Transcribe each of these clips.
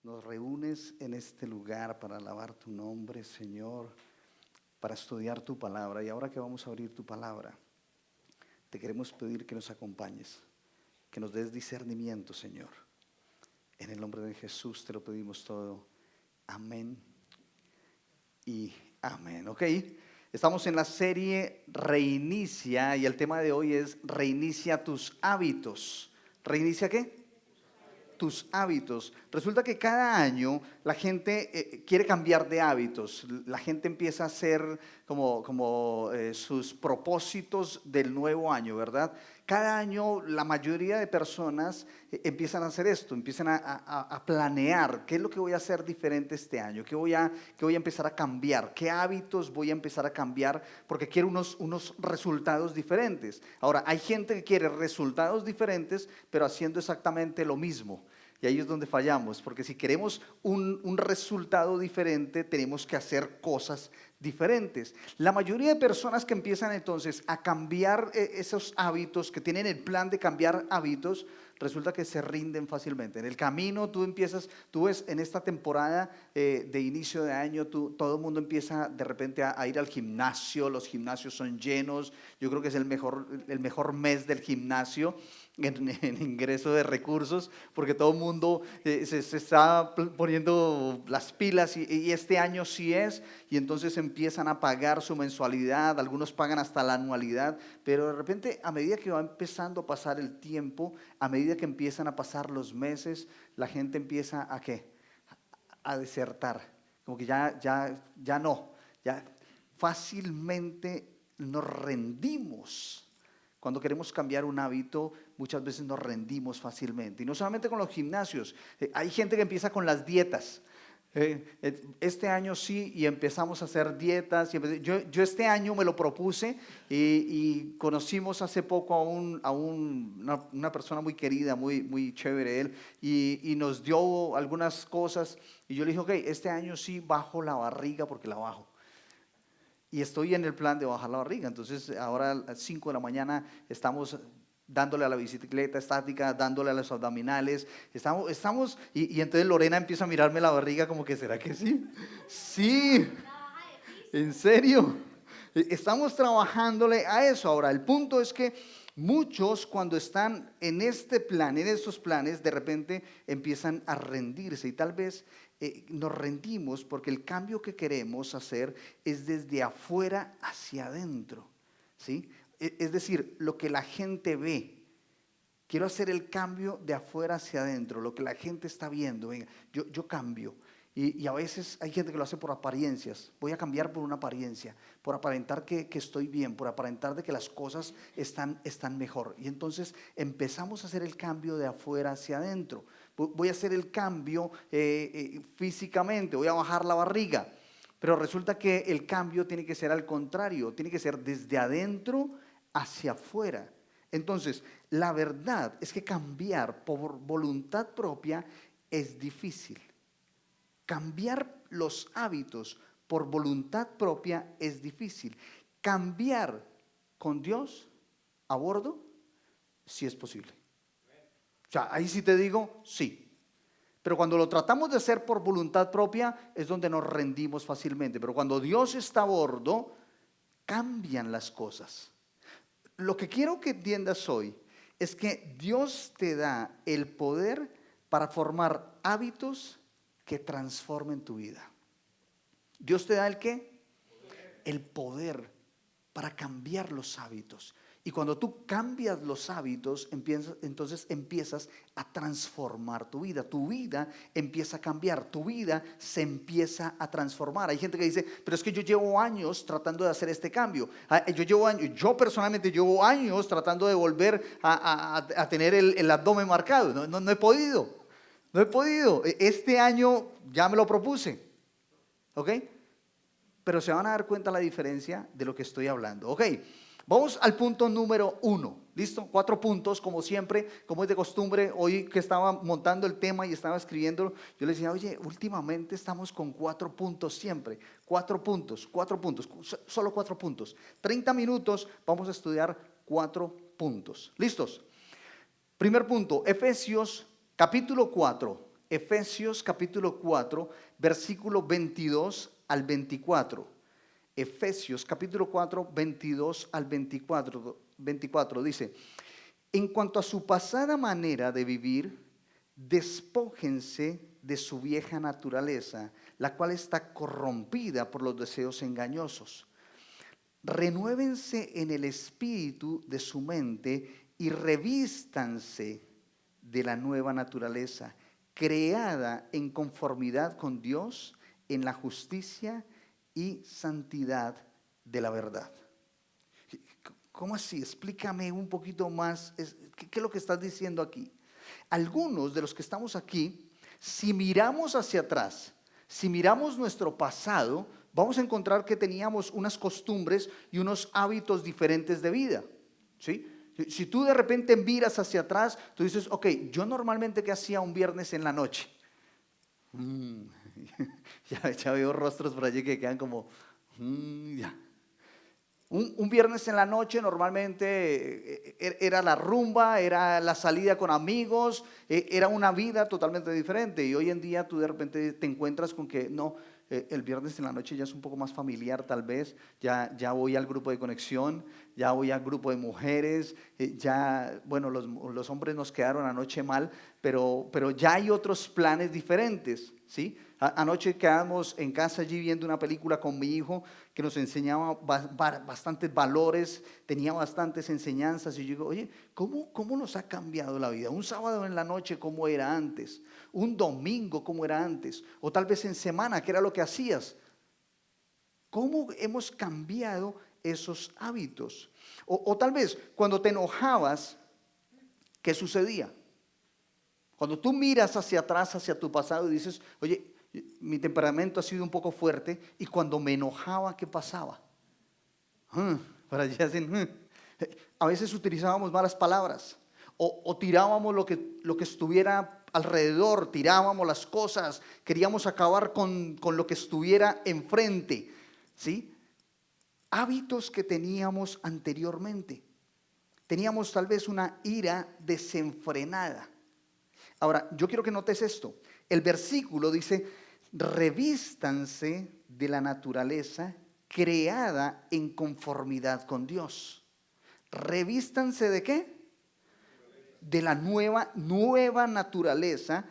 Nos reúnes en este lugar para alabar tu nombre, Señor, para estudiar tu palabra. Y ahora que vamos a abrir tu palabra, te queremos pedir que nos acompañes, que nos des discernimiento, Señor. En el nombre de Jesús te lo pedimos todo. Amén y amén. Ok, estamos en la serie Reinicia y el tema de hoy es Reinicia tus hábitos. ¿Reinicia qué? Tus hábitos. Resulta que cada año la gente quiere cambiar de hábitos. La gente empieza a hacer como sus propósitos del nuevo año, ¿verdad? Cada año la mayoría de personas empiezan a hacer esto, empiezan a planear qué es lo que voy a hacer diferente este año, qué voy a empezar a cambiar, qué hábitos voy a empezar a cambiar, porque quiero unos resultados diferentes. Ahora, hay gente que quiere resultados diferentes, pero haciendo exactamente lo mismo. Y ahí es donde fallamos, porque si queremos un resultado diferente, tenemos que hacer cosas diferentes. La mayoría de personas que empiezan entonces a cambiar esos hábitos, que tienen el plan de cambiar hábitos, resulta que se rinden fácilmente. En el camino tú ves en esta temporada de inicio de año, todo el mundo empieza de repente a ir al gimnasio, los gimnasios son llenos, yo creo que es el mejor mes del gimnasio. En ingreso de recursos, porque todo el mundo se está poniendo las pilas y este año sí es, y entonces empiezan a pagar su mensualidad, algunos pagan hasta la anualidad, pero de repente a medida que va empezando a pasar el tiempo, a medida que empiezan a pasar los meses, la gente empieza a ¿qué? A desertar, como que ya no, ya fácilmente nos rendimos. Cuando queremos cambiar un hábito, muchas veces nos rendimos fácilmente. Y no solamente con los gimnasios, hay gente que empieza con las dietas. Este año sí, y empezamos a hacer dietas. Yo este año me lo propuse y conocimos hace poco a una persona muy querida, muy chévere él, y nos dio algunas cosas. Y yo le dije, ok, este año sí bajo la barriga porque la bajo. Y estoy en el plan de bajar la barriga. Entonces ahora a las 5 de la mañana estamos dándole a la bicicleta estática, dándole a los abdominales. Y entonces Lorena empieza a mirarme la barriga como que, ¿será que sí? Sí, en serio. Estamos trabajándole a eso. Ahora, el punto es que muchos cuando están en este plan, en estos planes, de repente empiezan a rendirse y tal vez nos rendimos porque el cambio que queremos hacer es desde afuera hacia adentro, ¿sí? Es decir, lo que la gente ve. Quiero hacer el cambio de afuera hacia adentro, lo que la gente está viendo. Venga, yo cambio. Y a veces hay gente que lo hace por apariencias. Voy a cambiar por una apariencia, por aparentar que estoy bien, por aparentar de que las cosas están mejor. Y entonces empezamos a hacer el cambio de afuera hacia adentro. Voy a hacer el cambio físicamente, voy a bajar la barriga. Pero resulta que el cambio tiene que ser al contrario, tiene que ser desde adentro hacia afuera. Entonces, la verdad es que cambiar por voluntad propia es difícil. Cambiar los hábitos por voluntad propia es difícil. Cambiar con Dios a bordo, sí es posible. O sea, ahí sí te digo, sí. Pero cuando lo tratamos de hacer por voluntad propia es donde nos rendimos fácilmente. Pero cuando Dios está a bordo, cambian las cosas. Lo que quiero que entiendas hoy es que Dios te da el poder para formar hábitos que transformen tu vida. Dios te da ¿el qué? El poder para cambiar los hábitos. Y cuando tú cambias los hábitos, entonces empiezas a transformar tu vida. Tu vida empieza a cambiar, tu vida se empieza a transformar. Hay gente que dice, pero es que yo llevo años tratando de hacer este cambio. Yo personalmente llevo años tratando de volver a tener el abdomen marcado. No he podido. No he podido. Este año ya me lo propuse. ¿Ok? Pero se van a dar cuenta la diferencia de lo que estoy hablando. Ok. Vamos al punto número 1, ¿listo? 4 puntos, como siempre, como es de costumbre. Hoy que estaba montando el tema y estaba escribiéndolo, yo le decía, oye, últimamente estamos con 4 puntos siempre. 4 puntos, solo 4 puntos. 30 minutos, vamos a estudiar 4 puntos. ¿Listos? Primer punto, Efesios capítulo 4, Efesios capítulo 4, versículo 22 al 24. Efesios capítulo 4, 22 al 24 dice: en cuanto a su pasada manera de vivir, despójense de su vieja naturaleza, la cual está corrompida por los deseos engañosos. Renuévense en el espíritu de su mente y revístanse de la nueva naturaleza, creada en conformidad con Dios en la justicia y santidad de la verdad. ¿Cómo así? Explícame un poquito más. ¿Qué es lo que estás diciendo aquí? Algunos de los que estamos aquí, si miramos hacia atrás, si miramos nuestro pasado, vamos a encontrar que teníamos unas costumbres y unos hábitos diferentes de vida, ¿sí? Si tú de repente miras hacia atrás, tú dices, ok, yo normalmente ¿qué hacía un viernes en la noche? Ya veo rostros por allí que quedan como, ya. Un viernes en la noche normalmente era la rumba, era la salida con amigos, era una vida totalmente diferente. Y hoy en día tú de repente te encuentras con que no, el viernes en la noche ya es un poco más familiar tal vez, ya voy al grupo de conexión, ya voy al grupo de mujeres, ya, bueno, los hombres nos quedaron anoche mal, pero ya hay otros planes diferentes, ¿sí? Anoche quedamos en casa allí viendo una película con mi hijo que nos enseñaba bastantes valores, tenía bastantes enseñanzas y yo digo, oye, ¿cómo nos ha cambiado la vida? Un sábado en la noche, ¿cómo era antes? Un domingo, ¿cómo era antes? O tal vez en semana, ¿qué era lo que hacías? ¿Cómo hemos cambiado esos hábitos? O tal vez cuando te enojabas, ¿qué sucedía? Cuando tú miras hacia atrás, hacia tu pasado y dices, oye, mi temperamento ha sido un poco fuerte y cuando me enojaba, ¿qué pasaba? Para allá hacen, a veces utilizábamos malas palabras o tirábamos lo que estuviera alrededor, tirábamos las cosas, queríamos acabar con lo que estuviera enfrente, ¿sí? Hábitos que teníamos anteriormente. Teníamos tal vez una ira desenfrenada. Ahora, yo quiero que notes esto. El versículo dice, revístanse de la naturaleza creada en conformidad con Dios. ¿Revístanse de qué? De la nueva naturaleza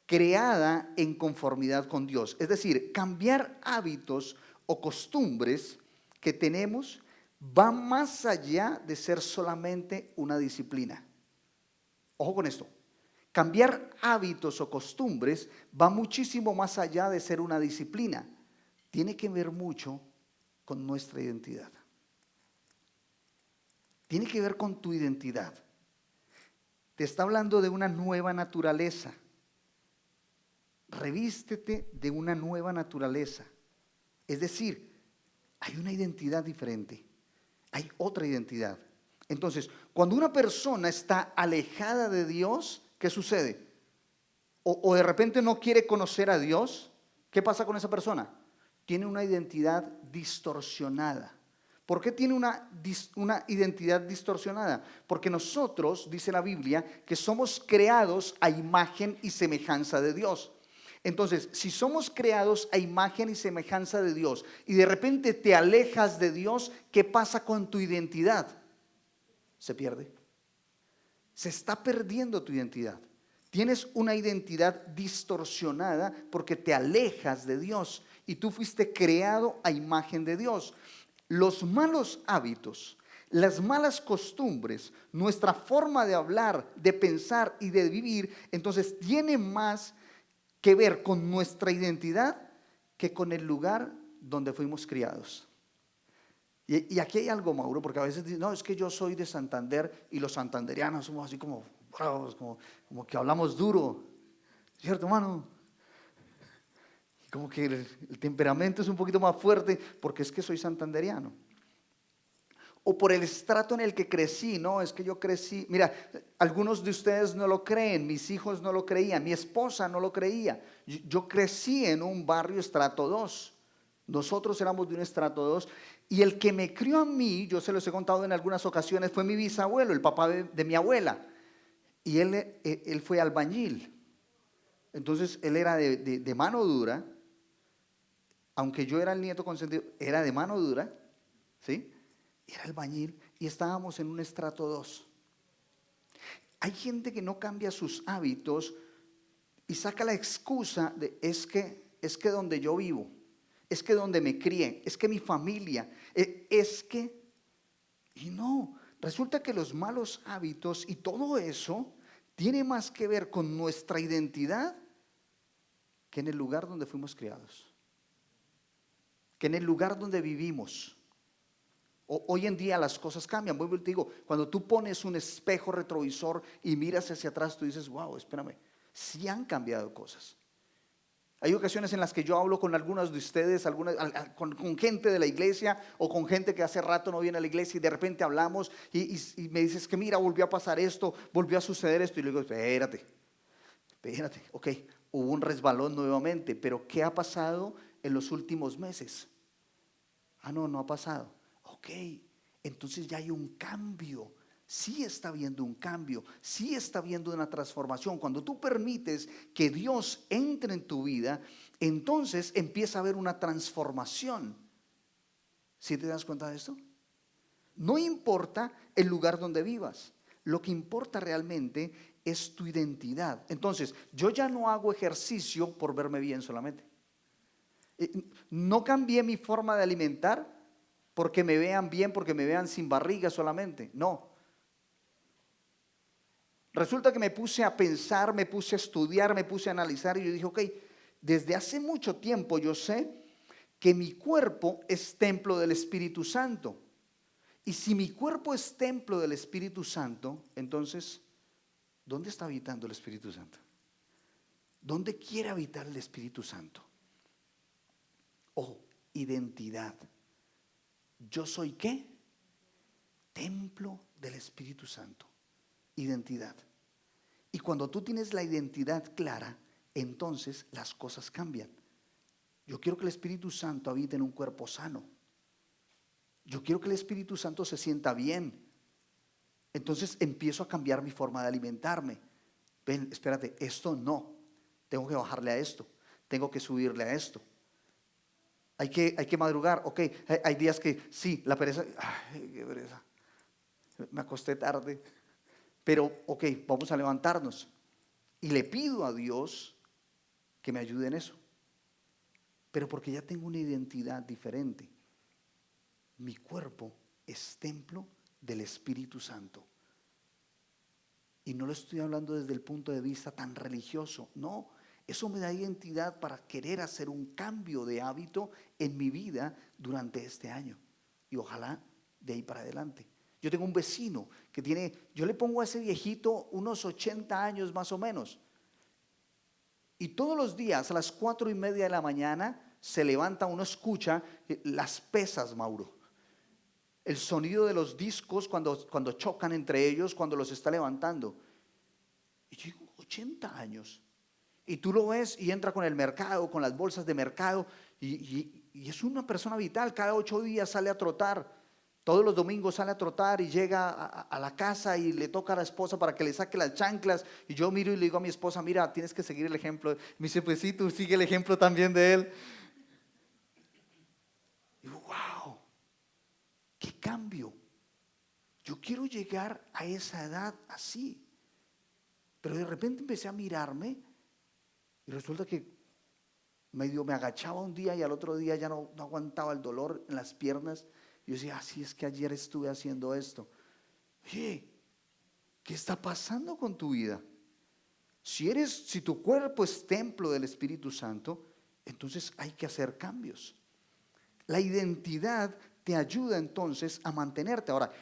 creada en conformidad con Dios. Es decir, cambiar hábitos o costumbres que tenemos va más allá de ser solamente una disciplina. Ojo con esto. Cambiar hábitos o costumbres va muchísimo más allá de ser una disciplina. Tiene que ver mucho con nuestra identidad. Tiene que ver con tu identidad. Te está hablando de una nueva naturaleza. Revístete de una nueva naturaleza. Es decir, hay una identidad diferente. Hay otra identidad. Entonces, cuando una persona está alejada de Dios, ¿qué sucede? O de repente no quiere conocer a Dios, ¿qué pasa con esa persona? Tiene una identidad distorsionada. ¿Por qué tiene una identidad distorsionada? Porque nosotros, dice la Biblia, que somos creados a imagen y semejanza de Dios. Entonces, si somos creados a imagen y semejanza de Dios y de repente te alejas de Dios, ¿qué pasa con tu identidad? Se pierde. Se está perdiendo tu identidad. Tienes una identidad distorsionada porque te alejas de Dios y tú fuiste creado a imagen de Dios. Los malos hábitos, las malas costumbres, nuestra forma de hablar, de pensar y de vivir, entonces tiene más que ver con nuestra identidad que con el lugar donde fuimos criados. Y aquí hay algo, Mauro, porque a veces dicen, no, es que yo soy de Santander y los santanderianos somos así como bravos, como que hablamos duro, ¿cierto, hermano? Como que el temperamento es un poquito más fuerte porque es que soy santanderiano. O por el estrato en el que crecí, no, es que yo crecí, mira, algunos de ustedes no lo creen, mis hijos no lo creían, mi esposa no lo creía. Yo crecí en un barrio estrato 2. Nosotros éramos de un estrato 2 y el que me crió a mí, yo se los he contado en algunas ocasiones, fue mi bisabuelo, el papá de mi abuela. Y él fue albañil. Entonces él era de mano dura, aunque yo era el nieto consentido, era de mano dura, ¿sí? Era albañil y estábamos en un estrato 2. Hay gente que no cambia sus hábitos y saca la excusa de es que donde yo vivo, es que donde me crié, es que mi familia, y no, resulta que los malos hábitos y todo eso tiene más que ver con nuestra identidad que en el lugar donde fuimos criados, que en el lugar donde vivimos. Hoy en día las cosas cambian. Vuelvo y te digo, cuando tú pones un espejo retrovisor y miras hacia atrás, tú dices, wow, espérame, sí han cambiado cosas. Hay ocasiones en las que yo hablo con algunos de ustedes, con gente de la iglesia o con gente que hace rato no viene a la iglesia y de repente hablamos y me dices que mira, volvió a pasar esto, volvió a suceder esto. Y le digo, espérate, ok, hubo un resbalón nuevamente, pero ¿qué ha pasado en los últimos meses? Ah, no ha pasado. Ok, entonces ya hay un cambio. Sí está habiendo un cambio, sí está habiendo una transformación. Cuando tú permites que Dios entre en tu vida, entonces empieza a haber una transformación. ¿Sí te das cuenta de esto? No importa el lugar donde vivas, lo que importa realmente es tu identidad. Entonces, yo ya no hago ejercicio por verme bien solamente. No cambié mi forma de alimentar porque me vean bien, porque me vean sin barriga solamente. No. Resulta que me puse a pensar, me puse a estudiar, me puse a analizar y yo dije, ok, desde hace mucho tiempo yo sé que mi cuerpo es templo del Espíritu Santo. Y si mi cuerpo es templo del Espíritu Santo, entonces, ¿dónde está habitando el Espíritu Santo? ¿Dónde quiere habitar el Espíritu Santo? Oh, identidad. ¿Yo soy qué? Templo del Espíritu Santo. Identidad. Y cuando tú tienes la identidad clara, entonces las cosas cambian. Yo quiero que el Espíritu Santo habite en un cuerpo sano. Yo quiero que el Espíritu Santo se sienta bien. Entonces empiezo a cambiar mi forma de alimentarme. Ven, espérate, esto no. Tengo que bajarle a esto. Tengo que subirle a esto. Hay que madrugar. Ok, hay días que sí, la pereza. Ay, qué pereza. Me acosté tarde. Pero, ok, vamos a levantarnos. Y le pido a Dios que me ayude en eso. Pero porque ya tengo una identidad diferente. Mi cuerpo es templo del Espíritu Santo. Y no lo estoy hablando desde el punto de vista tan religioso. No, eso me da identidad para querer hacer un cambio de hábito en mi vida durante este año. Y ojalá de ahí para adelante. Yo tengo un vecino que yo le pongo a ese viejito unos 80 años más o menos. Y todos los días a las 4:30 de la mañana se levanta, uno escucha las pesas, Mauro. El sonido de los discos cuando chocan entre ellos, cuando los está levantando. Y yo digo, 80 años. Y tú lo ves y entra con el mercado, con las bolsas de mercado. Y es una persona vital, cada 8 días sale a trotar. Todos los domingos sale a trotar y llega a la casa y le toca a la esposa para que le saque las chanclas. Y yo miro y le digo a mi esposa, mira, tienes que seguir el ejemplo. Me dice, pues sí, tú sigue el ejemplo también de él. Y digo, wow, qué cambio. Yo quiero llegar a esa edad así. Pero de repente empecé a mirarme y resulta que medio me agachaba un día y al otro día ya no aguantaba el dolor en las piernas. Yo decía, así es que ayer estuve haciendo esto. Oye, ¿qué está pasando con tu vida? Si tu cuerpo es templo del Espíritu Santo, entonces hay que hacer cambios. La identidad te ayuda entonces a mantenerte. Ahora,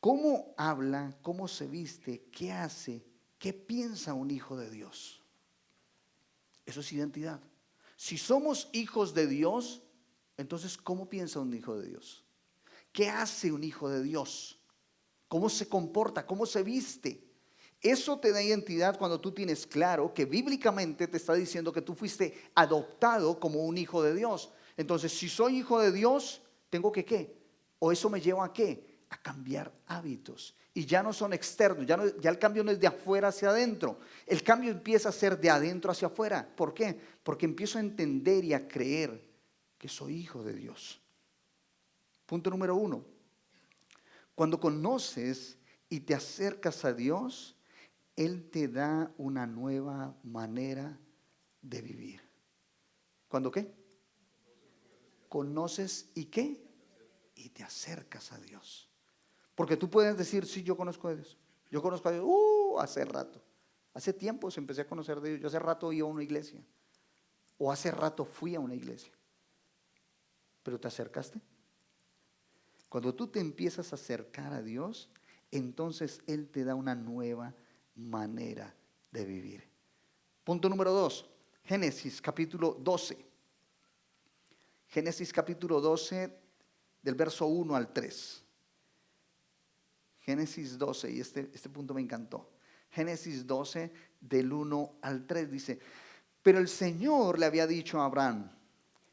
¿cómo habla? ¿Cómo se viste? ¿Qué hace? ¿Qué piensa un hijo de Dios? Eso es identidad. Si somos hijos de Dios, entonces, ¿cómo piensa un hijo de Dios? ¿Qué hace un hijo de Dios? ¿Cómo se comporta? ¿Cómo se viste? Eso te da identidad cuando tú tienes claro que bíblicamente te está diciendo que tú fuiste adoptado como un hijo de Dios. Entonces, si soy hijo de Dios, ¿tengo que qué? ¿O eso me lleva a qué? a cambiar hábitos. Y ya no son externos, ya el cambio no es de afuera hacia adentro. El cambio empieza a ser de adentro hacia afuera. ¿Por qué? Porque empiezo a entender y a creer que soy hijo de Dios. Punto número 1. Cuando conoces y te acercas a Dios, Él te da una nueva manera de vivir. ¿Cuándo qué? Conoces y qué? Y te acercas a Dios. Porque tú puedes decir, sí, yo conozco a Dios. Yo conozco a Dios, hace rato. Hace tiempo se empecé a conocer de Dios. Yo hace rato iba a una iglesia. O hace rato fui a una iglesia. Pero ¿te acercaste? Cuando tú te empiezas a acercar a Dios, entonces Él te da una nueva manera de vivir. Punto número 2, Génesis capítulo 12. Génesis capítulo 12 del verso 1 al 3. Génesis 12, y este punto me encantó. Génesis 12 del 1 al 3 dice, pero el Señor le había dicho a Abraham,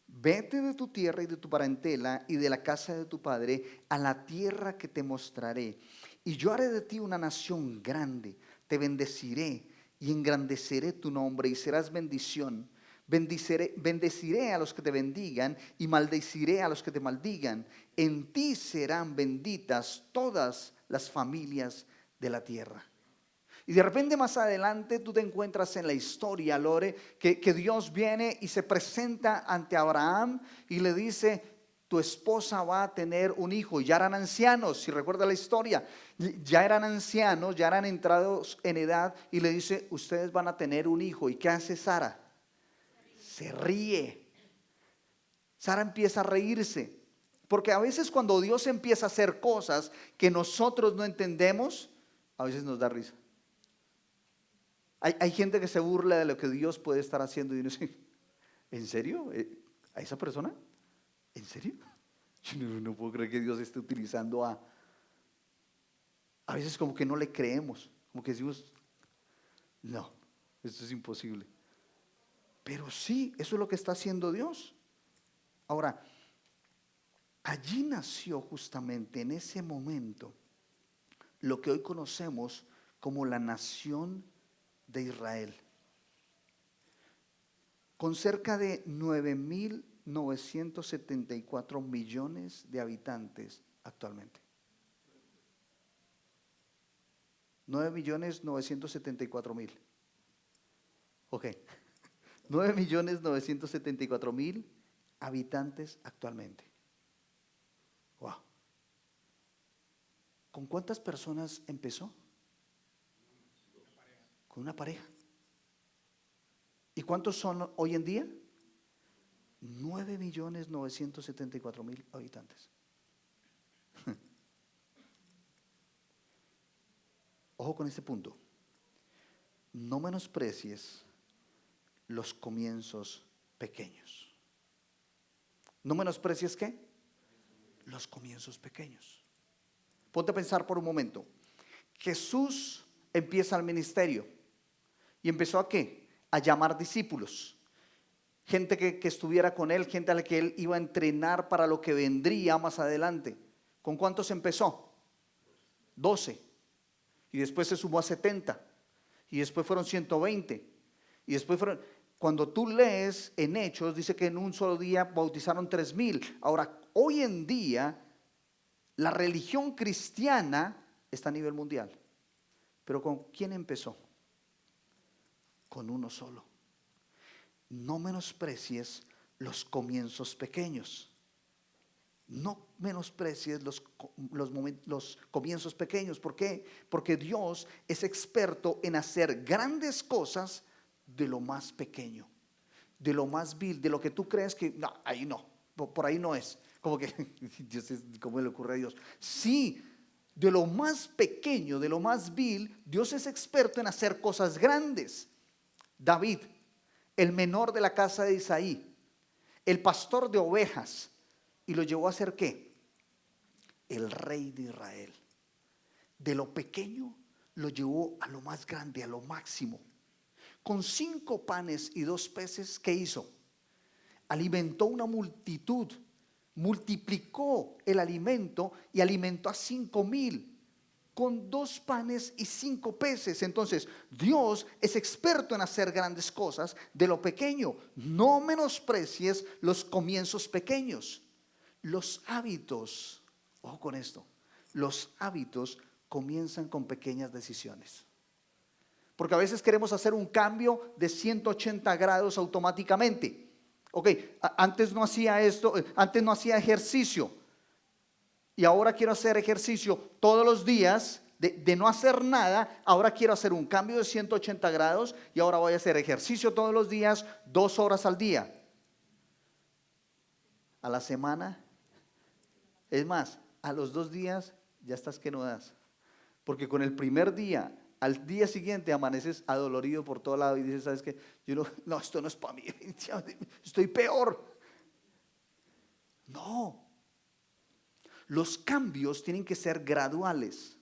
vete de tu tierra y de tu parentela y de la casa de tu padre a la tierra que te mostraré. Y yo haré de ti una nación grande, te bendeciré y engrandeceré tu nombre y serás bendición. Bendeciré a los que te bendigan y maldeciré a los que te maldigan. En ti serán benditas todas las familias de la tierra. Y de repente más adelante tú te encuentras en la historia, Lore, que Dios viene y se presenta ante Abraham y le dice, tu esposa va a tener un hijo. Y ya eran ancianos, si recuerda la historia, ya eran ancianos, ya eran entrados en edad y le dice, ustedes van a tener un hijo. ¿Y qué hace Sara? Se ríe. Sara empieza a reírse. Porque a veces cuando Dios empieza a hacer cosas que nosotros no entendemos, a veces nos da risa. Hay gente que se burla de lo que Dios puede estar haciendo y uno dice, ¿en serio? ¿A esa persona? ¿En serio? Yo no puedo creer que Dios esté utilizando a veces como que no le creemos, como que decimos, no, esto es imposible. Pero sí, eso es lo que está haciendo Dios. Ahora, allí nació justamente en ese momento lo que hoy conocemos como la nación de Israel, con cerca de 9.974 millones de habitantes actualmente. 9.974.000. Ok. 9.974.000 habitantes actualmente. Wow. ¿Con cuántas personas empezó? Con una pareja. ¿Y cuántos son hoy en día? 9.974.000 habitantes. Ojo con este punto. No menosprecies los comienzos pequeños. ¿No menosprecies qué? Los comienzos pequeños. Ponte a pensar por un momento. Jesús empieza el ministerio. ¿Y empezó a qué? A llamar discípulos. Gente que estuviera con él, gente a la que él iba a entrenar para lo que vendría más adelante. ¿Con cuántos empezó? 12. Y después se sumó a 70. Y después fueron 120. Y después fueron... Cuando tú lees en Hechos, dice que en un solo día bautizaron 3.000. Ahora, hoy en día, la religión cristiana está a nivel mundial. Pero ¿con quién empezó? Con uno solo. No menosprecies los comienzos pequeños. No menosprecies los comienzos pequeños. ¿Por qué? Porque Dios es experto en hacer grandes cosas de lo más pequeño, de lo más vil, de lo que tú crees que, no, ahí no, por ahí no es. Como que, Dios, ¿cómo le ocurre a Dios? Sí, de lo más pequeño, de lo más vil, Dios es experto en hacer cosas grandes. David, el menor de la casa de Isaí, el pastor de ovejas, y lo llevó a ser ¿qué? El rey de Israel. De lo pequeño lo llevó a lo más grande, a lo máximo. Con 5 panes y 2 peces, ¿qué hizo? Alimentó una multitud multiplicó el alimento y alimentó a 5,000 con 2 panes y 5 peces. Entonces, Dios es experto en hacer grandes cosas de lo pequeño. No menosprecies los comienzos pequeños. Los hábitos, ojo con esto, los hábitos comienzan con pequeñas decisiones. Porque a veces queremos hacer un cambio de 180 grados automáticamente. Ok, antes no hacía esto, antes no hacía ejercicio. Y ahora quiero hacer ejercicio todos los días, de no hacer nada. Ahora quiero hacer un cambio de 180 grados y ahora voy a hacer ejercicio todos los días, 2 horas al día. A la semana, es más, a los 2 días ya estás que no das. Porque con el primer día, al día siguiente amaneces adolorido por todo lado y dices, ¿sabes qué? Yo no, esto no es para mí, estoy peor. No. Los cambios tienen que ser graduales.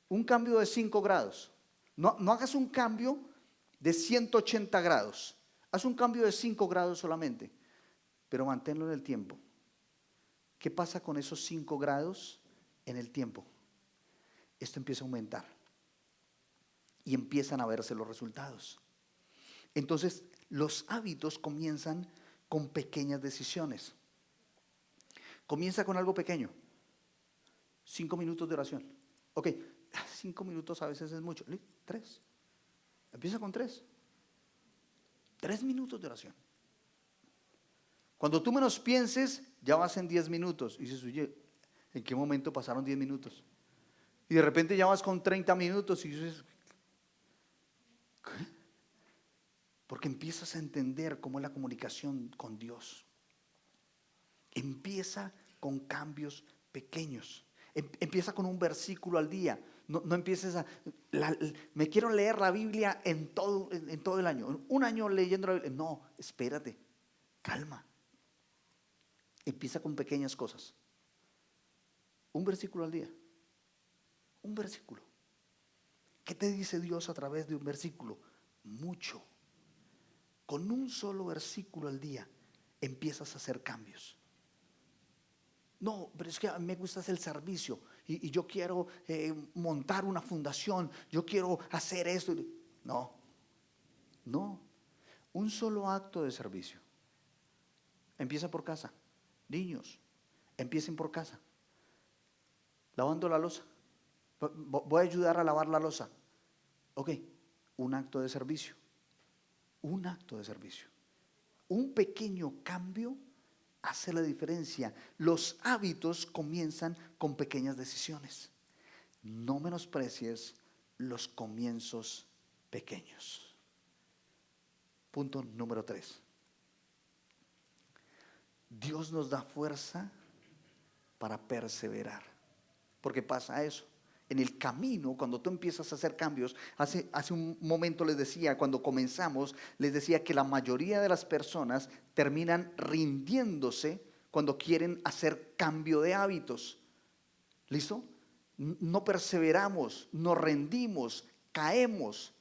Un cambio de 5 grados. No hagas un cambio de 180 grados. Haz un cambio de 5 grados solamente, pero manténlo en el tiempo. ¿Qué pasa con esos 5 grados en el tiempo? Esto empieza a aumentar y empiezan a verse los resultados. Entonces, los hábitos comienzan con pequeñas decisiones. Comienza con algo pequeño. 5 minutos de oración. Ok, 5 minutos a veces es mucho. 3. Empieza con 3. 3 minutos de oración. Cuando tú menos pienses, ya vas en 10 minutos. Y dices, oye, ¿en qué momento pasaron 10 minutos? Y de repente ya vas con 30 minutos y dices, ¿qué? Porque empiezas a entender cómo es la comunicación con Dios. Empieza con cambios pequeños. Empieza con un versículo al día. No empieces me quiero leer la Biblia en todo el año. Un año leyendo la Biblia. No, espérate. Calma. Empieza con pequeñas cosas. Un versículo al día. Un versículo. ¿Qué te dice Dios a través de un versículo? Mucho. Con un solo versículo al día empiezas a hacer cambios. No, pero es que a mí me gusta hacer el servicio y yo quiero montar una fundación, yo quiero hacer esto. No, un solo acto de servicio. Empieza por casa. Niños, empiecen por casa. Lavando la loza. Voy a ayudar a lavar la loza. Ok, un acto de servicio. Un acto de servicio. Un pequeño cambio hace la diferencia. Los hábitos comienzan con pequeñas decisiones. No menosprecies los comienzos pequeños. Punto número 3. Dios nos da fuerza para perseverar. Porque pasa eso. En el camino, cuando tú empiezas a hacer cambios, hace un momento les decía, cuando comenzamos, les decía que la mayoría de las personas terminan rindiéndose cuando quieren hacer cambio de hábitos. ¿Listo? No perseveramos, nos rendimos, caemos.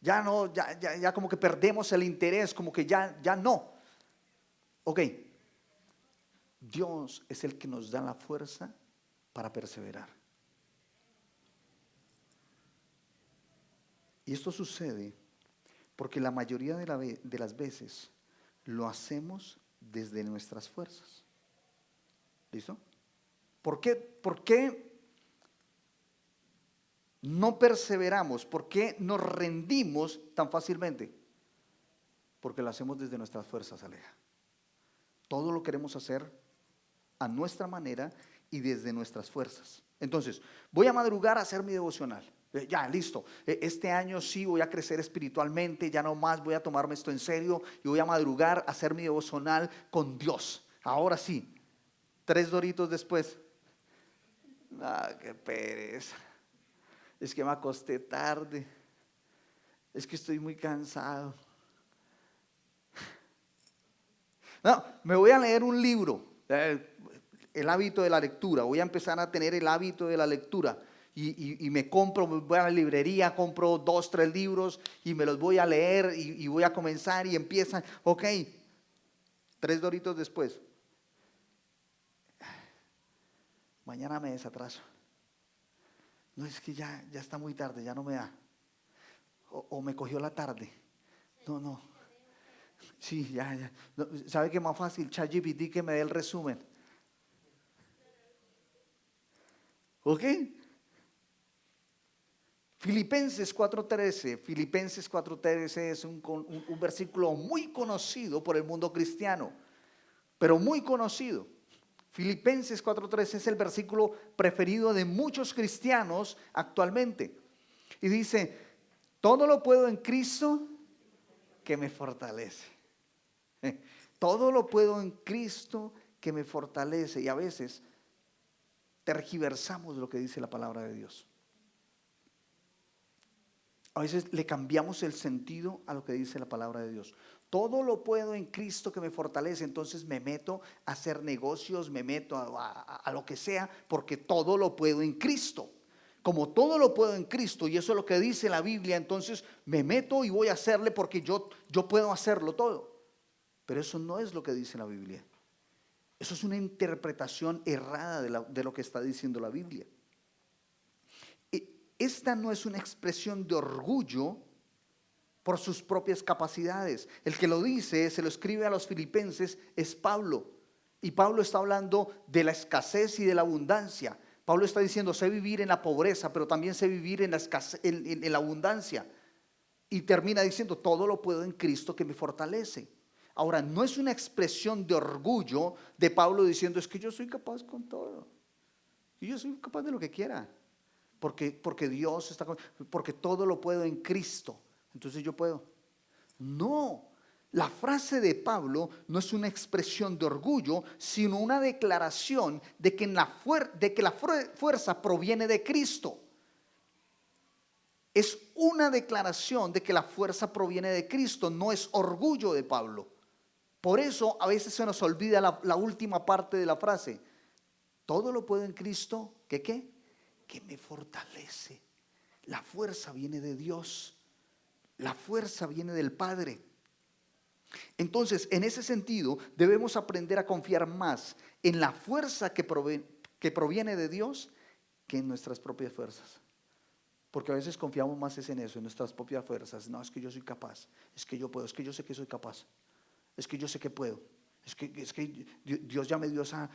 Ya no, ya como que perdemos el interés, como que ya no. Ok, Dios es el que nos da la fuerza para perseverar. Y esto sucede porque la mayoría de las veces lo hacemos desde nuestras fuerzas. ¿Listo? ¿Por qué no perseveramos? ¿Por qué nos rendimos tan fácilmente? Porque lo hacemos desde nuestras fuerzas, Aleja. Todo lo queremos hacer a nuestra manera y desde nuestras fuerzas. Entonces, voy a madrugar a hacer mi devocional. Ya, listo. Este año sí voy a crecer espiritualmente, ya no más voy a tomarme esto en serio y voy a madrugar a hacer mi devocional con Dios. Ahora sí, 3 doritos después. Qué pereza. Es que me acosté tarde. Es que estoy muy cansado. No, me voy a leer un libro. El hábito de la lectura. Voy a empezar a tener el hábito de la lectura. Y me voy a la librería, compro 2, 3 libros y me los voy a leer y voy a comenzar y empiezan, ok. 3 Doritos después. Mañana me desatraso. No, es que ya está muy tarde, ya no me da. O me cogió la tarde. No. Sí, ya. No, ¿sabe qué más fácil? ChatGPT que me dé el resumen. ¿Ok? Filipenses 4:13 es un versículo muy conocido por el mundo cristiano, pero muy conocido. Filipenses 4:13 es el versículo preferido de muchos cristianos actualmente. Y dice, todo lo puedo en Cristo que me fortalece. Todo lo puedo en Cristo que me fortalece. Y a veces tergiversamos lo que dice la palabra de Dios. A veces le cambiamos el sentido a lo que dice la palabra de Dios. Todo lo puedo en Cristo que me fortalece. Entonces me meto a hacer negocios, me meto a lo que sea, porque todo lo puedo en Cristo. Como todo lo puedo en Cristo, y eso es lo que dice la Biblia, entonces me meto y voy a hacerle porque yo puedo hacerlo todo. Pero eso no es lo que dice la Biblia. Eso es una interpretación errada de lo que está diciendo la Biblia. Esta no es una expresión de orgullo por sus propias capacidades. El que lo dice, se lo escribe a los filipenses, es Pablo. Y Pablo está hablando de la escasez y de la abundancia. Pablo está diciendo, sé vivir en la pobreza, pero también sé vivir en la escasez, en la abundancia. Y termina diciendo, todo lo puedo en Cristo que me fortalece. Ahora, no es una expresión de orgullo de Pablo diciendo, es que yo soy capaz con todo. Y yo soy capaz de lo que quiera. Porque Dios está porque todo lo puedo en Cristo. Entonces yo puedo. No, la frase de Pablo no es una expresión de orgullo, sino una declaración de que la fuerza proviene de Cristo. Es una declaración de que la fuerza proviene de Cristo, no es orgullo de Pablo. Por eso a veces se nos olvida la última parte de la frase. Todo lo puedo en Cristo, ¿que qué? Que me fortalece. La fuerza viene de Dios. La fuerza viene del Padre. Entonces, en ese sentido, debemos aprender a confiar más en la fuerza que proviene de Dios que en nuestras propias fuerzas. Porque a veces confiamos más en eso, en nuestras propias fuerzas. No, es que yo soy capaz, es que yo puedo, es que yo sé que soy capaz, es que yo sé que puedo. Es que Dios ya me dio esa,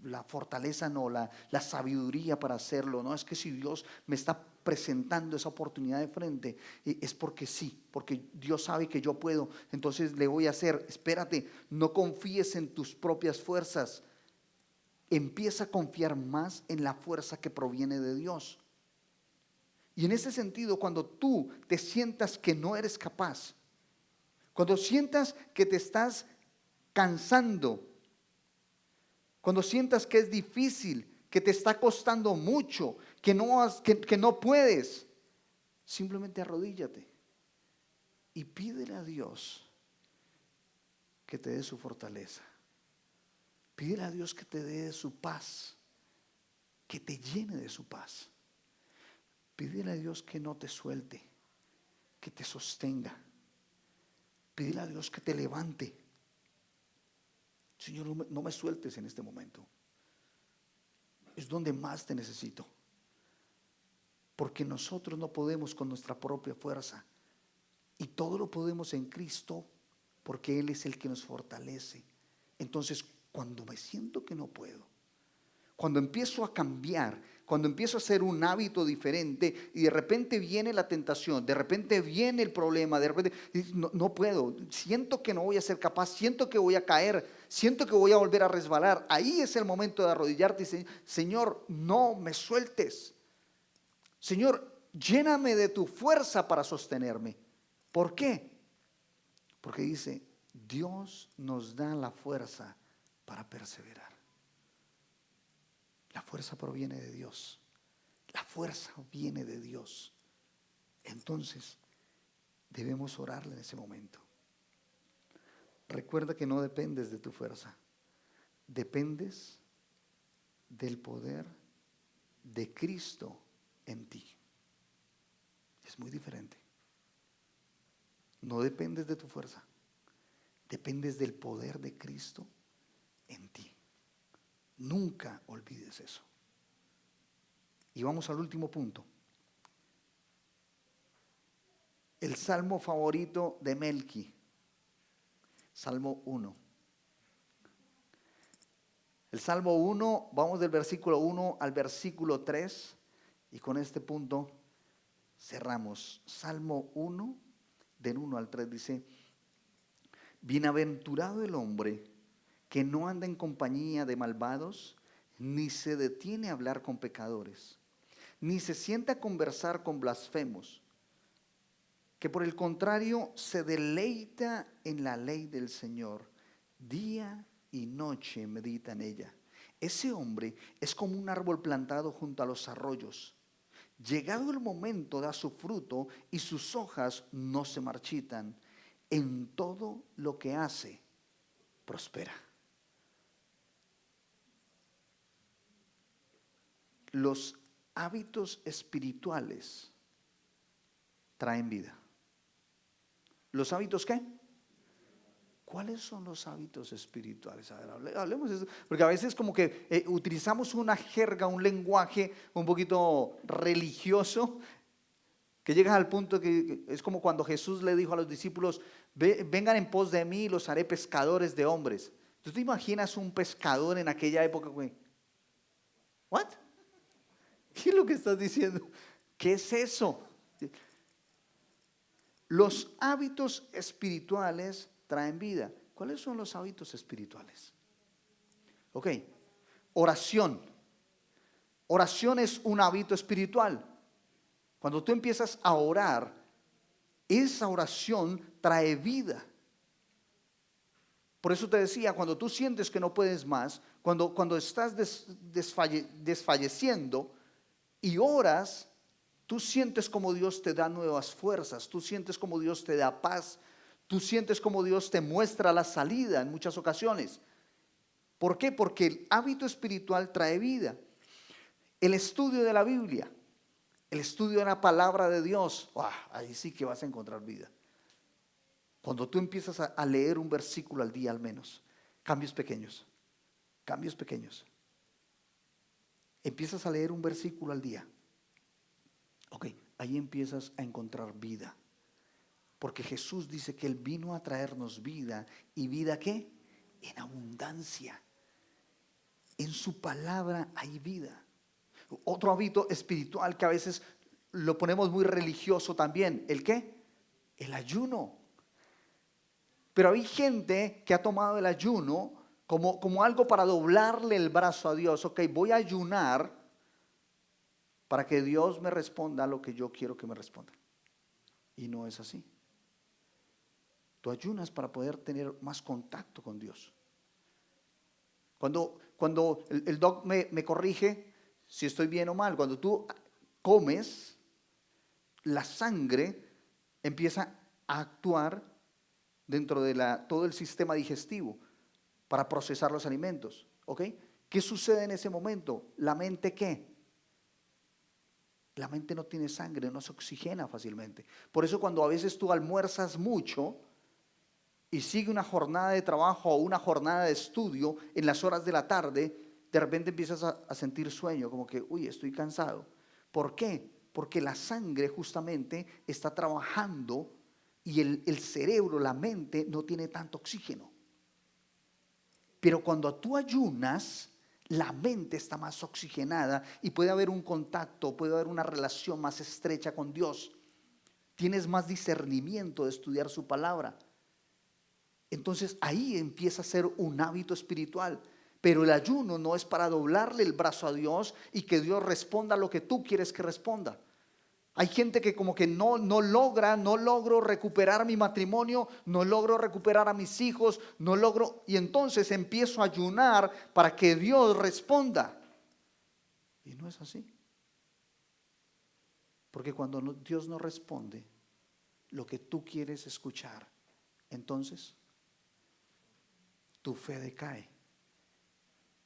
la fortaleza, no, la sabiduría para hacerlo. No, es que si Dios me está presentando esa oportunidad de frente, es porque sí, porque Dios sabe que yo puedo, entonces le voy a hacer. Espérate, no confíes en tus propias fuerzas. Empieza a confiar más en la fuerza que proviene de Dios. Y en ese sentido, cuando tú te sientas que no eres capaz, cuando sientas que te estás cansando, cuando sientas que es difícil, que te está costando mucho, que no puedes, simplemente arrodíllate y pídele a Dios que te dé su fortaleza. Pídele a Dios que te dé su paz, que te llene de su paz. Pídele a Dios que no te suelte, que te sostenga. Pídele a Dios que te levante. Señor, no me sueltes en este momento. Es donde más te necesito. Porque nosotros no podemos con nuestra propia fuerza. Y todo lo podemos en Cristo, porque Él es el que nos fortalece. Entonces, cuando me siento que no puedo, cuando empiezo a cambiar, cuando empiezo a hacer un hábito diferente y de repente viene la tentación, de repente viene el problema, de repente no puedo, siento que no voy a ser capaz, siento que voy a caer, siento que voy a volver a resbalar. Ahí es el momento de arrodillarte y decir, Señor, no me sueltes. Señor, lléname de tu fuerza para sostenerme. ¿Por qué? Porque dice, Dios nos da la fuerza para perseverar. La fuerza proviene de Dios. La fuerza viene de Dios. Entonces, debemos orarle en ese momento. Recuerda que no dependes de tu fuerza. Dependes del poder de Cristo en ti. Es muy diferente. No dependes de tu fuerza. dependes del poder de Cristo en ti. Nunca olvides eso. Y vamos al último punto. El salmo favorito de Melqui. Salmo 1. El Salmo 1, vamos del versículo 1 al versículo 3 y con este punto cerramos. Salmo 1, del 1 al 3 dice: bienaventurado el hombre que no anda en compañía de malvados, ni se detiene a hablar con pecadores, ni se sienta a conversar con blasfemos, que por el contrario se deleita en la ley del Señor, día y noche medita en ella. Ese hombre es como un árbol plantado junto a los arroyos. Llegado el momento da su fruto y sus hojas no se marchitan. En todo lo que hace, prospera. Los hábitos espirituales traen vida. ¿Los hábitos qué? ¿Cuáles son los hábitos espirituales? A ver, hablemos de eso, porque a veces como que utilizamos una jerga, un lenguaje un poquito religioso, que llegas al punto que es como cuando Jesús le dijo a los discípulos: vengan en pos de mí y los haré pescadores de hombres. ¿Tú te imaginas un pescador en aquella época, güey? ¿What? ¿Qué es lo que estás diciendo? ¿Qué es eso? Los hábitos espirituales traen vida. ¿Cuáles son los hábitos espirituales? Ok, oración. Oración es un hábito espiritual. Cuando tú empiezas a orar, esa oración trae vida. Por eso te decía, cuando tú sientes que no puedes más, cuando estás desfalleciendo y oras, tú sientes como Dios te da nuevas fuerzas, tú sientes como Dios te da paz, tú sientes como Dios te muestra la salida en muchas ocasiones. ¿Por qué? Porque el hábito espiritual trae vida. El estudio de la Biblia, el estudio de la palabra de Dios, ahí sí que vas a encontrar vida. Cuando tú empiezas a leer un versículo al día al menos, cambios pequeños. Empiezas a leer un versículo al día. Ok, ahí empiezas a encontrar vida. Porque Jesús dice que Él vino a traernos vida. ¿Y vida qué? En abundancia. En su palabra hay vida. Otro hábito espiritual que a veces lo ponemos muy religioso también. ¿El qué? El ayuno. Pero hay gente que ha tomado el ayuno como algo para doblarle el brazo a Dios. Ok, voy a ayunar para que Dios me responda a lo que yo quiero que me responda. Y no es así. Tú ayunas para poder tener más contacto con Dios. Cuando el doc me corrige si estoy bien o mal, cuando tú comes, la sangre empieza a actuar dentro de todo el sistema digestivo para procesar los alimentos. ¿Ok? ¿Qué sucede en ese momento? ¿La mente qué? La mente no tiene sangre, no se oxigena fácilmente. Por eso cuando a veces tú almuerzas mucho y sigue una jornada de trabajo o una jornada de estudio en las horas de la tarde, de repente empiezas a sentir sueño, como que, uy, estoy cansado. ¿Por qué? Porque la sangre justamente está trabajando y el cerebro, la mente, no tiene tanto oxígeno. Pero cuando tú ayunas, la mente está más oxigenada y puede haber un contacto, puede haber una relación más estrecha con Dios. Tienes más discernimiento de estudiar su palabra. Entonces ahí empieza a ser un hábito espiritual. Pero el ayuno no es para doblarle el brazo a Dios y que Dios responda lo que tú quieres que responda. Hay gente que como que no logro recuperar mi matrimonio, no logro recuperar a mis hijos, y entonces empiezo a ayunar para que Dios responda. Y no es así. Porque cuando Dios no responde lo que tú quieres escuchar, entonces tu fe decae.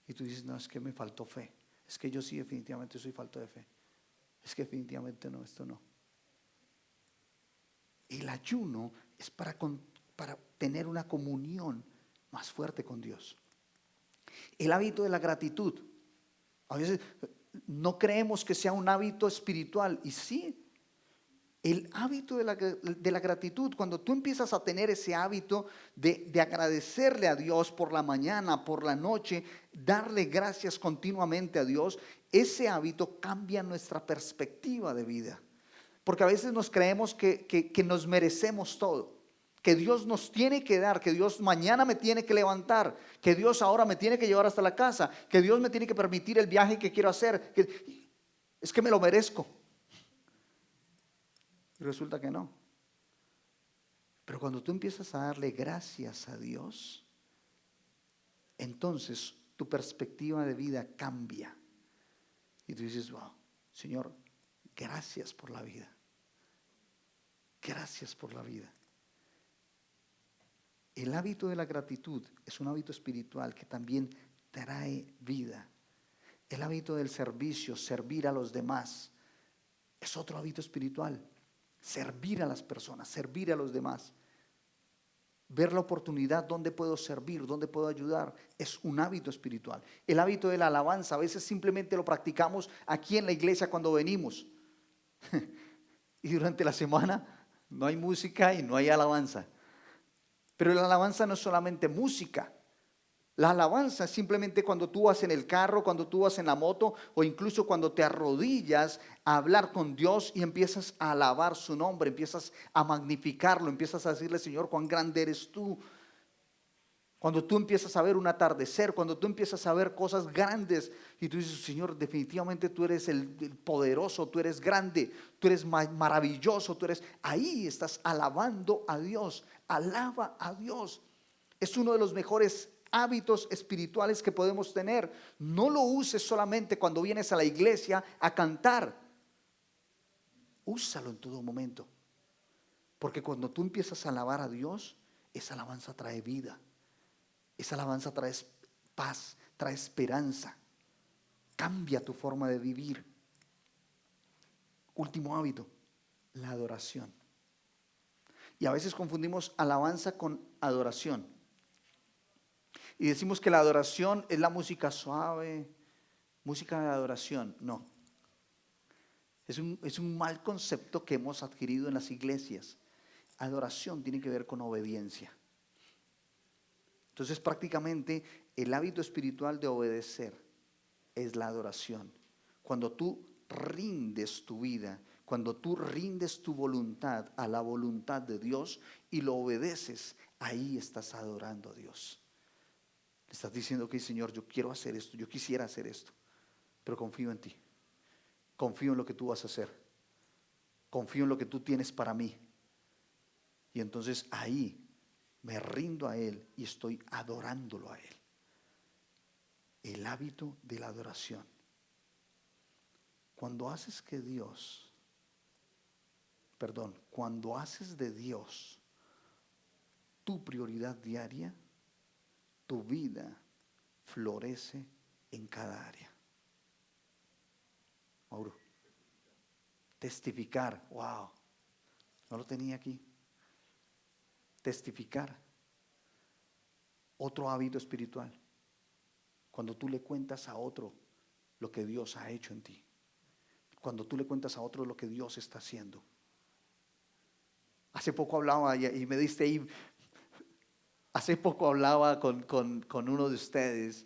Y tú dices, no, es que me faltó fe. Es que yo sí definitivamente soy falto de fe. Es que definitivamente no, esto no. El ayuno es para para tener una comunión más fuerte con Dios. El hábito de la gratitud. A veces no creemos que sea un hábito espiritual, y sí. El hábito de la gratitud, cuando tú empiezas a tener ese hábito de agradecerle a Dios por la mañana, por la noche, darle gracias continuamente a Dios, ese hábito cambia nuestra perspectiva de vida. Porque a veces nos creemos que nos merecemos todo, que Dios nos tiene que dar, que Dios mañana me tiene que levantar, que Dios ahora me tiene que llevar hasta la casa, que Dios me tiene que permitir el viaje que quiero hacer, es que me lo merezco. Y resulta que no. Pero cuando tú empiezas a darle gracias a Dios, entonces tu perspectiva de vida cambia. Y tú dices, wow, Señor, gracias por la vida. Gracias por la vida. El hábito de la gratitud es un hábito espiritual que también trae vida. El hábito del servicio, servir a los demás, es otro hábito espiritual. Servir a las personas, servir a los demás. Ver la oportunidad donde puedo servir, donde puedo ayudar, es un hábito espiritual. El hábito de la alabanza, a veces simplemente lo practicamos aquí en la iglesia cuando venimos. Y durante la semana no hay música y no hay alabanza. Pero la alabanza no es solamente música. La alabanza es simplemente cuando tú vas en el carro, cuando tú vas en la moto, o incluso cuando te arrodillas a hablar con Dios y empiezas a alabar su nombre, empiezas a magnificarlo, empiezas a decirle, Señor, cuán grande eres tú. Cuando tú empiezas a ver un atardecer, cuando tú empiezas a ver cosas grandes y tú dices, Señor, definitivamente tú eres el poderoso, tú eres grande, tú eres maravilloso, ahí estás alabando a Dios, alaba a Dios. Es uno de los mejores hábitos espirituales que podemos tener. No lo uses solamente cuando vienes a la iglesia a cantar. Úsalo en todo momento. Porque cuando tú empiezas a alabar a Dios, esa alabanza trae vida. Esa alabanza trae paz, trae esperanza. Cambia tu forma de vivir. Último hábito, la adoración. Y a veces confundimos alabanza con adoración. Y decimos que la adoración es la música suave, música de adoración. No. Es un mal concepto que hemos adquirido en las iglesias. Adoración tiene que ver con obediencia. Entonces prácticamente el hábito espiritual de obedecer es la adoración. Cuando tú rindes tu vida, cuando tú rindes tu voluntad a la voluntad de Dios y lo obedeces, ahí estás adorando a Dios. Le estás diciendo que Señor, yo quiero hacer esto, yo quisiera hacer esto, pero confío en ti. Confío en lo que tú vas a hacer. Confío en lo que tú tienes para mí. Y entonces ahí me rindo a Él y estoy adorándolo a Él. El hábito de la adoración. Cuando haces de Dios tu prioridad diaria, tu vida florece en cada área. Mauro, testificar, wow, no lo tenía aquí. Testificar, otro hábito espiritual. Cuando tú le cuentas a otro lo que Dios ha hecho en ti. Cuando tú le cuentas a otro lo que Dios está haciendo. Hace poco hablaba y me diste ahí. Hace poco hablaba con uno de ustedes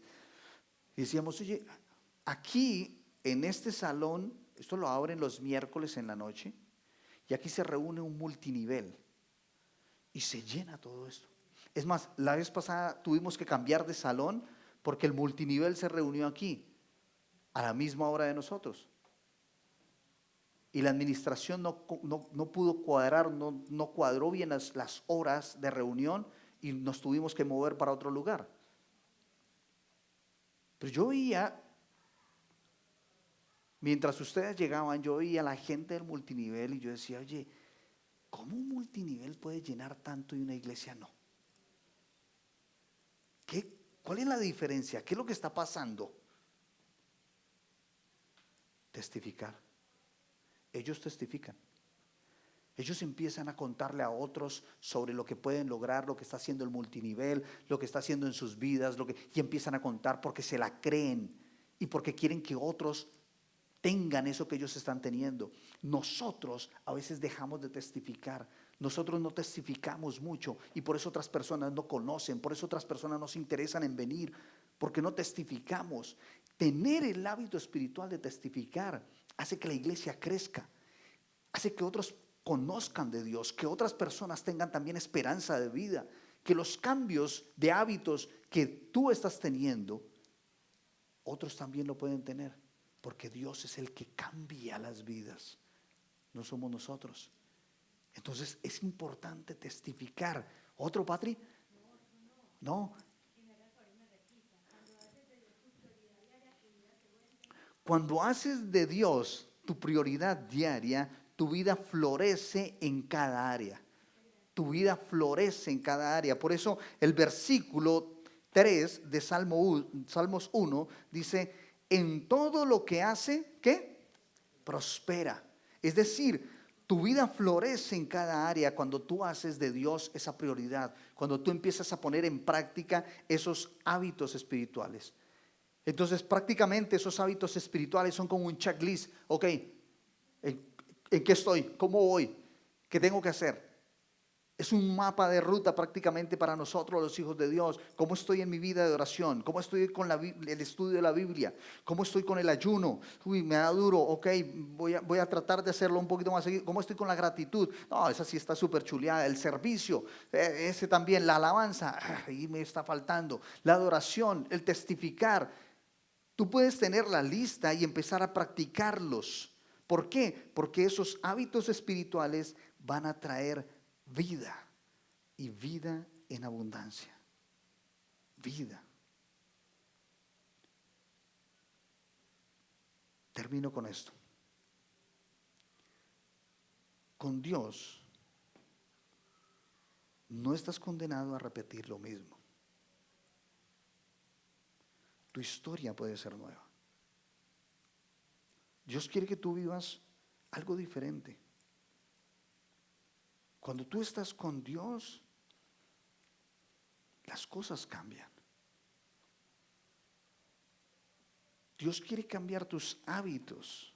y decíamos, oye, aquí en este salón, esto lo abren los miércoles en la noche, y aquí se reúne un multinivel y se llena todo esto. Es más, la vez pasada tuvimos que cambiar de salón porque el multinivel se reunió aquí a la misma hora de nosotros. Y la administración no pudo cuadrar, no cuadró bien las horas de reunión y nos tuvimos que mover para otro lugar. Pero yo veía, mientras ustedes llegaban, yo veía a la gente del multinivel y yo decía, oye, ¿cómo un multinivel puede llenar tanto y una iglesia no? ¿Cuál es la diferencia? ¿Qué es lo que está pasando? Testificar. Ellos testifican. Ellos empiezan a contarle a otros sobre lo que pueden lograr, lo que está haciendo el multinivel, lo que está haciendo en sus vidas, y empiezan a contar porque se la creen y porque quieren que otros tengan eso que ellos están teniendo. Nosotros a veces dejamos de testificar. Nosotros no testificamos mucho y por eso otras personas no conocen, por eso otras personas no se interesan en venir, porque no testificamos. Tener el hábito espiritual de testificar hace que la iglesia crezca, hace que otros conozcan de Dios, que otras personas tengan también esperanza de vida, que los cambios de hábitos que tú estás teniendo, otros también lo pueden tener, porque Dios es el que cambia las vidas, no somos nosotros. Entonces es importante testificar. ¿Otro, Patri? No. Cuando haces de Dios tu prioridad diaria, tu vida florece en cada área. Tu vida florece en cada área. Por eso el versículo 3 de Salmos 1 dice, en todo lo que hace, ¿qué? Prospera. Es decir, tu vida florece en cada área cuando tú haces de Dios esa prioridad, cuando tú empiezas a poner en práctica esos hábitos espirituales. Entonces, prácticamente esos hábitos espirituales son como un checklist. Ok, ¿en qué estoy? ¿Cómo voy? ¿Qué tengo que hacer? Es un mapa de ruta prácticamente para nosotros los hijos de Dios. ¿Cómo estoy en mi vida de oración? ¿Cómo estoy con el estudio de la Biblia? ¿Cómo estoy con el ayuno? Uy, me da duro. Ok, voy a tratar de hacerlo un poquito más seguido. ¿Cómo estoy con la gratitud? No, esa sí está súper chuleada. El servicio, ese también. La alabanza, ahí me está faltando. La adoración, el testificar. Tú puedes tener la lista y empezar a practicarlos. ¿Por qué? Porque esos hábitos espirituales van a traer vida y vida en abundancia. Vida. Termino con esto. Con Dios no estás condenado a repetir lo mismo. Tu historia puede ser nueva. Dios quiere que tú vivas algo diferente. Cuando tú estás con Dios, las cosas cambian. Dios quiere cambiar tus hábitos.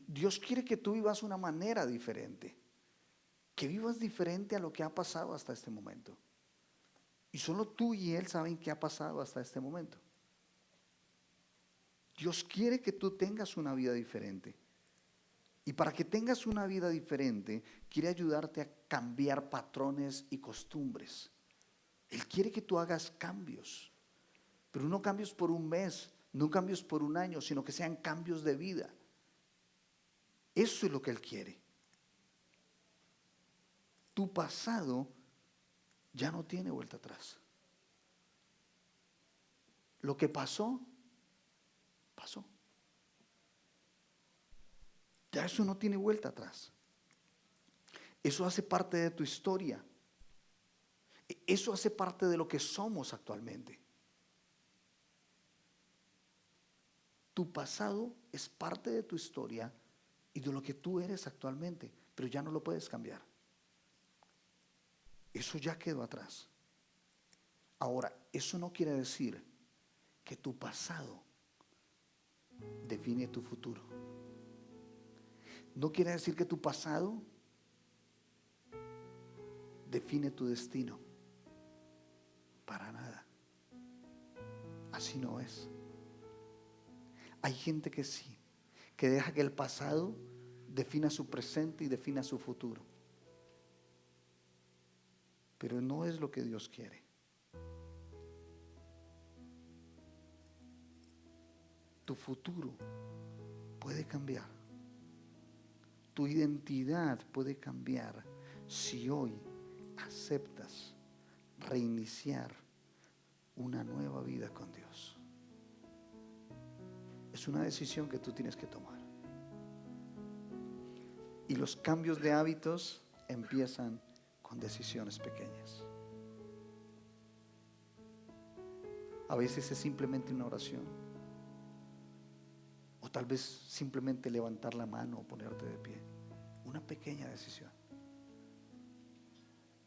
Dios quiere que tú vivas una manera diferente. Que vivas diferente a lo que ha pasado hasta este momento. Y solo tú y Él saben qué ha pasado hasta este momento. Dios quiere que tú tengas una vida diferente. Y para que tengas una vida diferente, quiere ayudarte a cambiar patrones y costumbres. Él quiere que tú hagas cambios, pero no cambios por un mes, no cambios por un año, sino que sean cambios de vida. Eso es lo que Él quiere. Tu pasado ya no tiene vuelta atrás. Lo que pasó, pasó. Ya eso no tiene vuelta atrás. Eso hace parte de tu historia. Eso hace parte de lo que somos actualmente. Tu pasado es parte de tu historia y de lo que tú eres actualmente, pero ya no lo puedes cambiar. Eso ya quedó atrás. Ahora, eso no quiere decir que tu pasado define tu futuro. No quiere decir que tu pasado define tu destino. Para nada. Así no es. Hay gente que sí, que deja que el pasado defina su presente y defina su futuro. Pero no es lo que Dios quiere. Tu futuro puede cambiar. Tu identidad puede cambiar si hoy aceptas reiniciar una nueva vida con Dios. Es una decisión que tú tienes que tomar. Y los cambios de hábitos empiezan con decisiones pequeñas. A veces es simplemente una oración. O tal vez simplemente levantar la mano o ponerte de pie. Una pequeña decisión.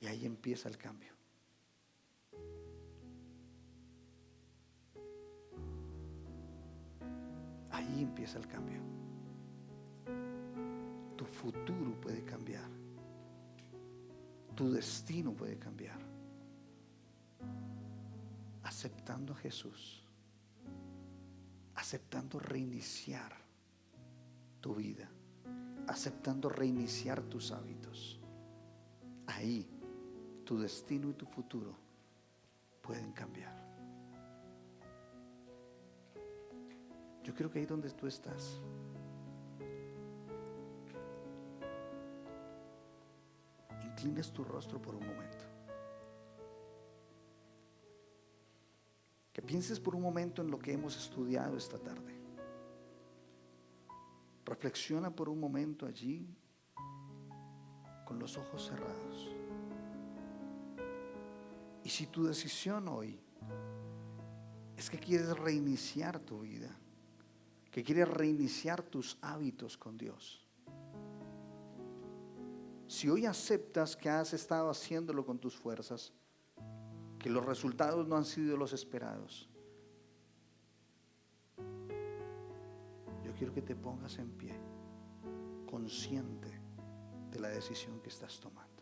Y ahí empieza el cambio. Ahí empieza el cambio. Tu futuro puede cambiar. Tu destino puede cambiar. Aceptando a Jesús. Aceptando reiniciar tu vida. Aceptando reiniciar tus hábitos. Ahí tu destino y tu futuro pueden cambiar. Yo creo que ahí donde tú estás, inclines tu rostro por un momento. Que pienses por un momento en lo que hemos estudiado esta tarde. Reflexiona por un momento allí con los ojos cerrados. Y si tu decisión hoy es que quieres reiniciar tu vida, que quieres reiniciar tus hábitos con Dios, si hoy aceptas que has estado haciéndolo con tus fuerzas, que los resultados no han sido los esperados, yo quiero que te pongas en pie, consciente de la decisión que estás tomando.